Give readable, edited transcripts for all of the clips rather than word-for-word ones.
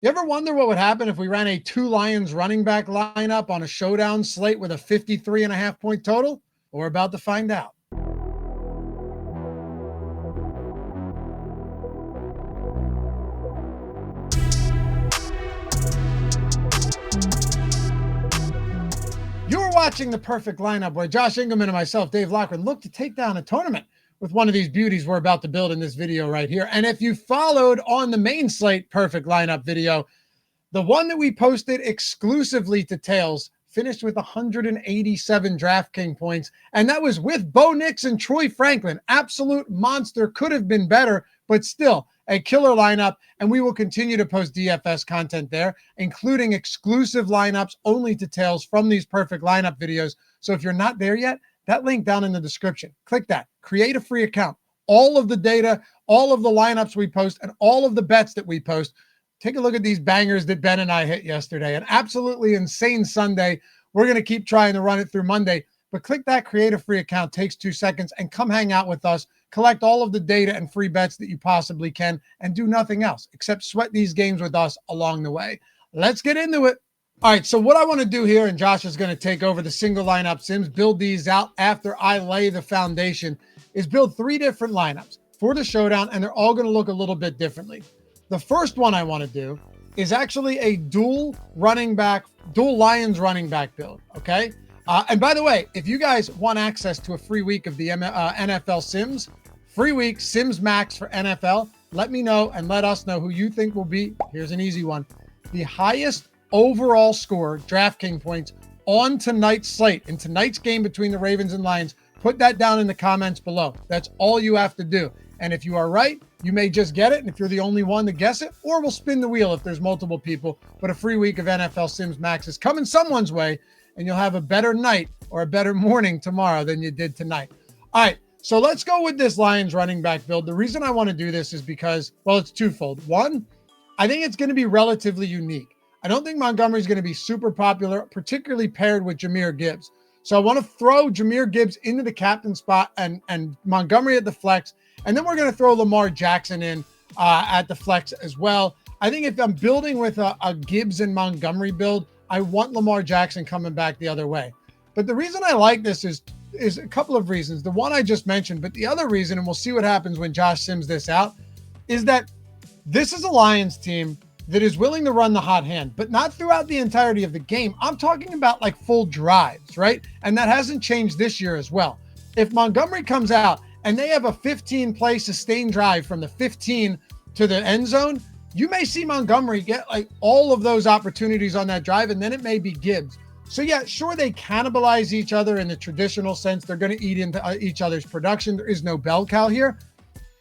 You ever wonder what would happen if we ran a 2 Lions running back lineup on a showdown slate with a 53.5 point total? Well, we're about to find out. You're watching The Perfect Lineup, where Josh Engleman and myself, Dave Loughran, look to take down a tournament with one of these beauties we're about to build in this video right here. And if you followed on the main slate Perfect Lineup video, the one that we posted exclusively to Tails finished with 187 DraftKings points, and that was with Bo Nix and Troy Franklin. Absolute monster. Could have been better, but still a killer lineup, and we will continue to post DFS content there, including exclusive lineups only to Tails from these Perfect Lineup videos. So if you're not there yet, that link down in the description, click that, create a free account. All of the data, all of the lineups we post, and all of the bets that we post. Take a look at these bangers that Ben and I hit yesterday. An absolutely insane Sunday. We're going to keep trying to run it through Monday, but click that create a free account, takes 2 seconds, and come hang out with us. Collect all of the data and free bets that you possibly can, and do nothing else except sweat these games with us along the way. Let's get into it. All right, so what I want to do here, and Josh is going to take over the single lineup sims, build these out after I lay the foundation, is build 3 different lineups for the showdown, and they're all going to look a little bit differently. The first one I want to do is actually a dual Lions running back build, okay? And by the way, if you guys want access to a free week of the NFL Sims, free week Sims Max for NFL, let me know and let us know who you think will be, here's an easy one, the highest overall score, DraftKings points, on tonight's slate, in tonight's game between the Ravens and Lions. Put that down in the comments below. That's all you have to do. And if you are right, you may just get it. And if you're the only one to guess it, or we'll spin the wheel if there's multiple people. But a free week of NFL Sims Max is coming someone's way, and you'll have a better night or a better morning tomorrow than you did tonight. All right, so let's go with this Lions running back build. The reason I want to do this is because, well, it's twofold. One, I think it's going to be relatively unique. I don't think Montgomery's going to be super popular, particularly paired with Jahmyr Gibbs. So I want to throw Jahmyr Gibbs into the captain spot and Montgomery at the flex. And then we're going to throw Lamar Jackson in at the flex as well. I think if I'm building with a Gibbs and Montgomery build, I want Lamar Jackson coming back the other way. But the reason I like this is a couple of reasons. The one I just mentioned, but the other reason, and we'll see what happens when Josh sims this out, is that this is a Lions team that is willing to run the hot hand, but not throughout the entirety of the game. I'm talking about like full drives, right? And that hasn't changed this year as well. If Montgomery comes out and they have a 15-play sustained drive from the 15 to the end zone, you may see Montgomery get like all of those opportunities on that drive, and then it may be Gibbs. So yeah, sure, they cannibalize each other in the traditional sense. They're going to eat into each other's production. There is no bell cow here.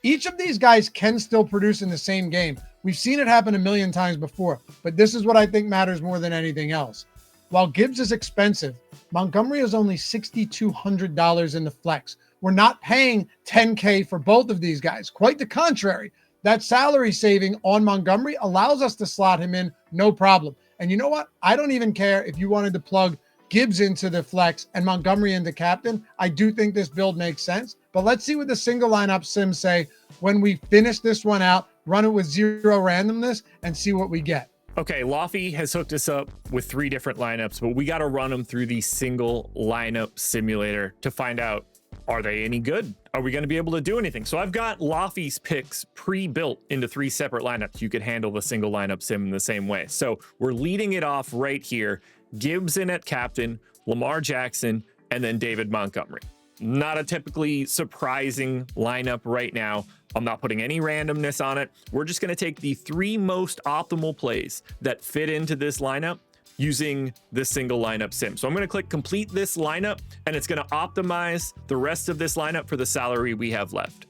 Each of these guys can still produce in the same game. We've seen it happen a million times before, but this is what I think matters more than anything else. While Gibbs is expensive, Montgomery is only $6,200 in the flex. We're not paying $10K for both of these guys. Quite the contrary. That salary saving on Montgomery allows us to slot him in, no problem. And you know what? I don't even care if you wanted to plug Gibbs into the flex and Montgomery into captain. I do think this build makes sense. But let's see what the single lineup sims say when we finish this one out, run it with 0 randomness, and see what we get. Okay, Loughy has hooked us up with 3 different lineups, but we got to run them through the single lineup simulator to find out, are they any good? Are we going to be able to do anything? So I've got Loughy's picks pre-built into 3 separate lineups. You could handle the single lineup sim in the same way. So we're leading it off right here. Gibbs in at captain, Lamar Jackson, and then David Montgomery. Not a typically surprising lineup right now. I'm not putting any randomness on it. We're just going to take the 3 most optimal plays that fit into this lineup using this single lineup sim. So I'm going to click complete this lineup, and it's going to optimize the rest of this lineup for the salary we have left.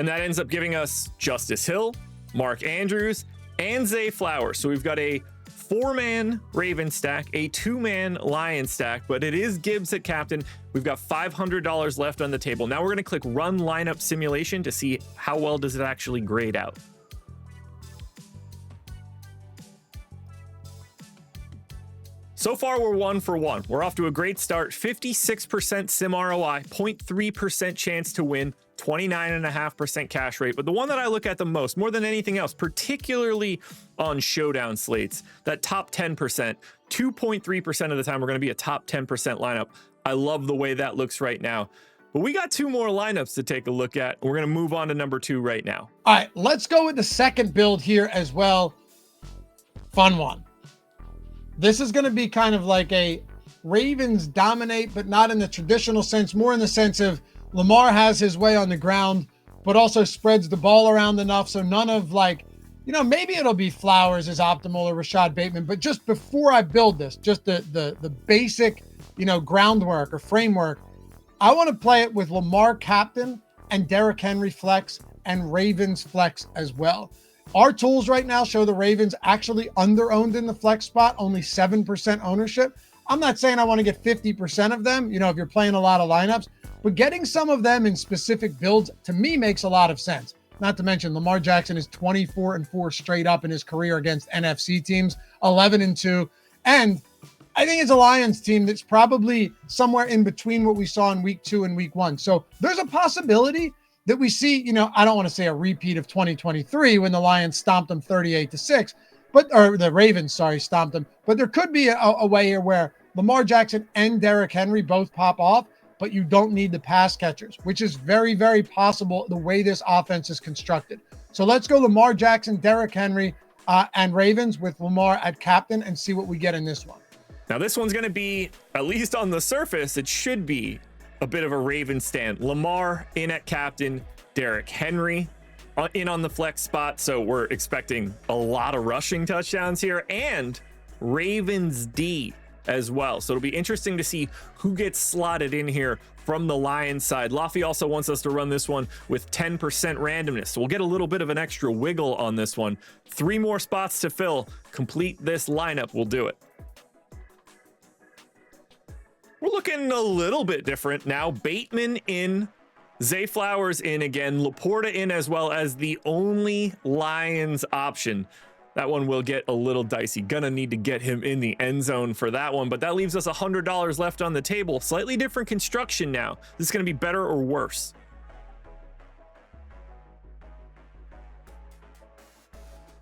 And that ends up giving us Justice Hill, Mark Andrews, and Zay Flowers. So we've got a 4-man Raven stack, a 2-man Lion stack, but it is Gibbs at captain. We've got $500 left on the table. Now we're going to click run lineup simulation to see how well does it actually grade out. So far, we're 1 for 1. We're off to a great start. 56% sim ROI, 0.3% chance to win, 29.5% cash rate. But the one that I look at the most, more than anything else, particularly on showdown slates, that top 10%, 2.3% of the time, we're going to be a top 10% lineup. I love the way that looks right now. But we got 2 more lineups to take a look at. We're going to move on to number 2 right now. All right, let's go with the second build here as well. Fun one. This is going to be kind of like a Ravens dominate, but not in the traditional sense, more in the sense of Lamar has his way on the ground, but also spreads the ball around enough. So none of like, maybe it'll be Flowers is optimal or Rashad Bateman, but just before I build this, just the basic, groundwork or framework, I want to play it with Lamar captain and Derrick Henry flex and Ravens flex as well. Our tools right now show the Ravens actually under-owned in the flex spot, only 7% ownership. I'm not saying I want to get 50% of them, if you're playing a lot of lineups, but getting some of them in specific builds to me makes a lot of sense. Not to mention Lamar Jackson is 24-4 straight up in his career against NFC teams, 11-2. And I think it's a Lions team that's probably somewhere in between what we saw in week 2 and week 1. So there's a possibility that we see, I don't want to say a repeat of 2023 when the Lions stomped them 38-6, or the Ravens, stomped them. But there could be a way here where Lamar Jackson and Derrick Henry both pop off, but you don't need the pass catchers, which is very, very possible the way this offense is constructed. So let's go Lamar Jackson, Derrick Henry, and Ravens with Lamar at captain and see what we get in this one. Now, this one's going to be, at least on the surface, it should be a bit of a Ravens stand. Lamar in at captain, Derrick Henry in on the flex spot. So we're expecting a lot of rushing touchdowns here, and Ravens D as well. So it'll be interesting to see who gets slotted in here from the Lions side. Loughy also wants us to run this one with 10% randomness. So we'll get a little bit of an extra wiggle on this one. 3 more spots to fill. Complete this lineup. We'll do it. We're looking a little bit different now. Bateman in, Zay Flowers in again, Laporta in, as well as the only Lions option. That one will get a little dicey. Gonna need to get him in the end zone for that one, but that leaves us $100 left on the table. Slightly different construction now. This is gonna be better or worse?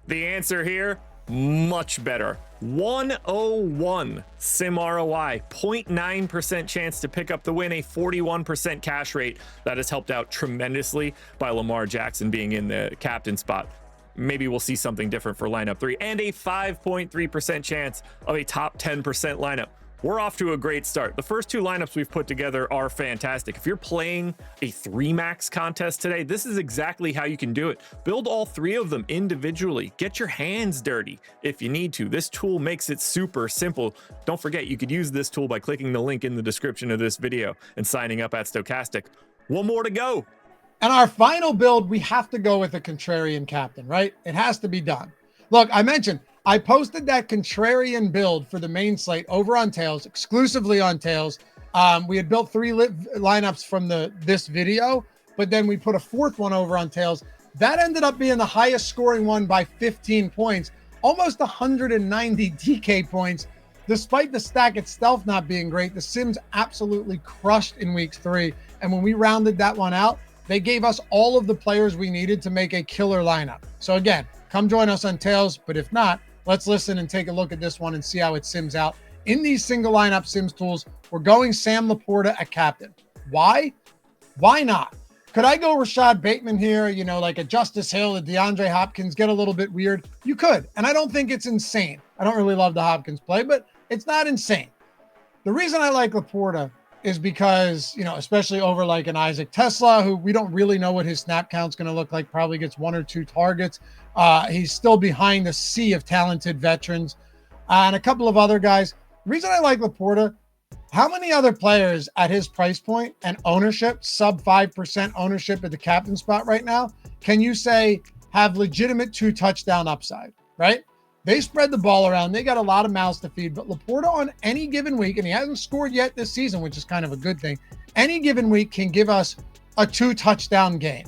The answer here, much better. 101 sim ROI, 0.9% chance to pick up the win, a 41% cash rate. That has helped out tremendously by Lamar Jackson being in the captain spot. Maybe we'll see something different for lineup 3, and a 5.3% chance of a top 10% lineup. We're off to a great start. The first 2 lineups we've put together are fantastic. If you're playing a 3-max contest today, this is exactly how you can do it. Build all 3 of them individually. Get your hands dirty if you need to. This tool makes it super simple. Don't forget, you could use this tool by clicking the link in the description of this video and signing up at Stokastic. 1 more to go. And our final build, we have to go with a contrarian captain, right? It has to be done. Look, I mentioned I posted that contrarian build for the main slate over on Tails, exclusively on Tails. We had built 3 lineups from this video, but then we put a 4th one over on Tails. That ended up being the highest scoring one by 15 points, almost 190 DK points. Despite the stack itself not being great, the Sims absolutely crushed in week 3. And when we rounded that one out, they gave us all of the players we needed to make a killer lineup. So again, come join us on Tails, but if not, let's listen and take a look at this one and see how it sims out. In these single lineup Sims tools, we're going Sam Laporta at captain. Why? Why not? Could I go Rashad Bateman here, like a Justice Hill, a DeAndre Hopkins, get a little bit weird? You could, and I don't think it's insane. I don't really love the Hopkins play, but it's not insane. The reason I like Laporta is because, especially over like an Isaac Tesla, who we don't really know what his snap count's going to look like, probably gets 1 or 2 targets. He's still behind a sea of talented veterans and a couple of other guys. The reason I like Laporta, how many other players at his price point and ownership, sub 5% ownership at the captain spot right now, can you say have legitimate 2 touchdown upside, right? They spread the ball around. They got a lot of mouths to feed, but Laporta on any given week, and he hasn't scored yet this season, which is kind of a good thing, any given week can give us a 2 touchdown game.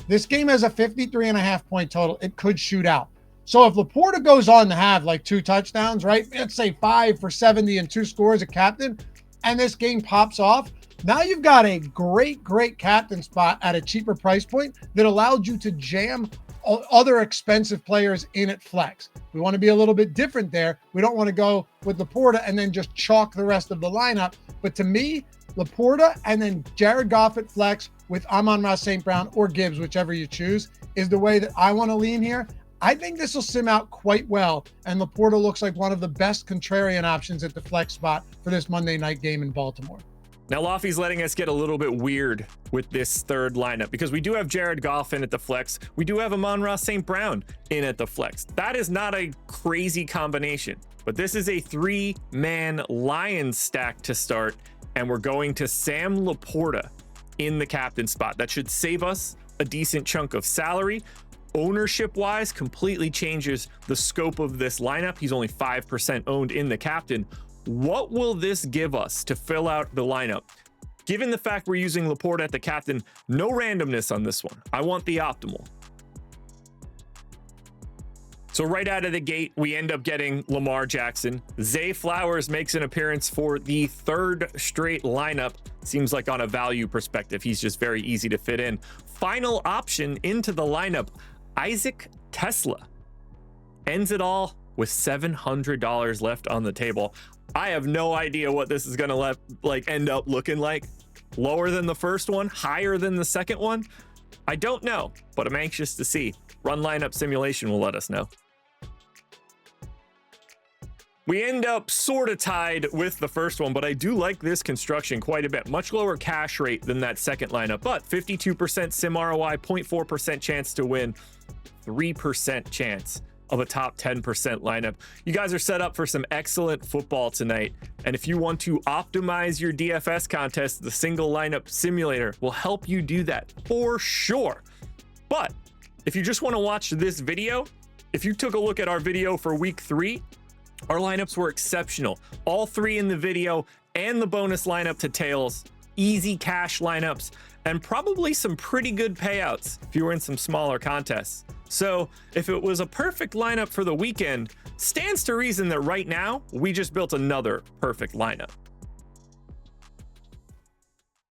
This game has a 53.5 point total. It could shoot out. So if Laporta goes on to have like 2 touchdowns, right? Let's say 5 for 70 and 2 scores a captain, and this game pops off, Now you've got a great captain spot at a cheaper price point that allowed you to jam other expensive players in at flex. We want to be a little bit different there. We don't want to go with Laporta and then just chalk the rest of the lineup. But to me, Laporta and then Jared Goff at flex with Amon-Ra St. Brown or Gibbs, whichever you choose, is the way that I want to lean here. I think this will sim out quite well, and Laporta looks like one of the best contrarian options at the flex spot for this Monday night game in Baltimore. Now, Loughy's letting us get a little bit weird with this third lineup because we do have Jared Goff in at the flex. We do have Amon-Ra St. Brown in at the flex. That is not a crazy combination, but this is a three-man Lions stack to start, and we're going to Sam Laporta in the captain spot. That should save us a decent chunk of salary. Ownership-wise, completely changes the scope of this lineup. He's only 5% owned in the captain. What will this give us to fill out the lineup? Given the fact we're using Laporta at the captain, no randomness on this one. I want the optimal. So right out of the gate, we end up getting Lamar Jackson. Zay Flowers makes an appearance for the third straight lineup. Seems like on a value perspective, he's just very easy to fit in. Final option into the lineup, Isaac Tesla. Ends it all with $700 left on the table. I have no idea what this is gonna end up looking like. Lower than the first one, higher than the second one. I don't know, but I'm anxious to see. Run lineup simulation will let us know. We end up sort of tied with the first one, but I do like this construction quite a bit. Much lower cash rate than that second lineup, but 52% sim ROI, 0.4% chance to win, 3% chance of a top 10% lineup. You guys are set up for some excellent football tonight. And if you want to optimize your DFS contest, the single lineup simulator will help you do that for sure. But if you just want to watch this video, if you took a look at our video for week 3, our lineups were exceptional. All 3 in the video and the bonus lineup to tails, easy cash lineups, and probably some pretty good payouts if you were in some smaller contests. So if it was a perfect lineup for the weekend, stands to reason that right now we just built another perfect lineup.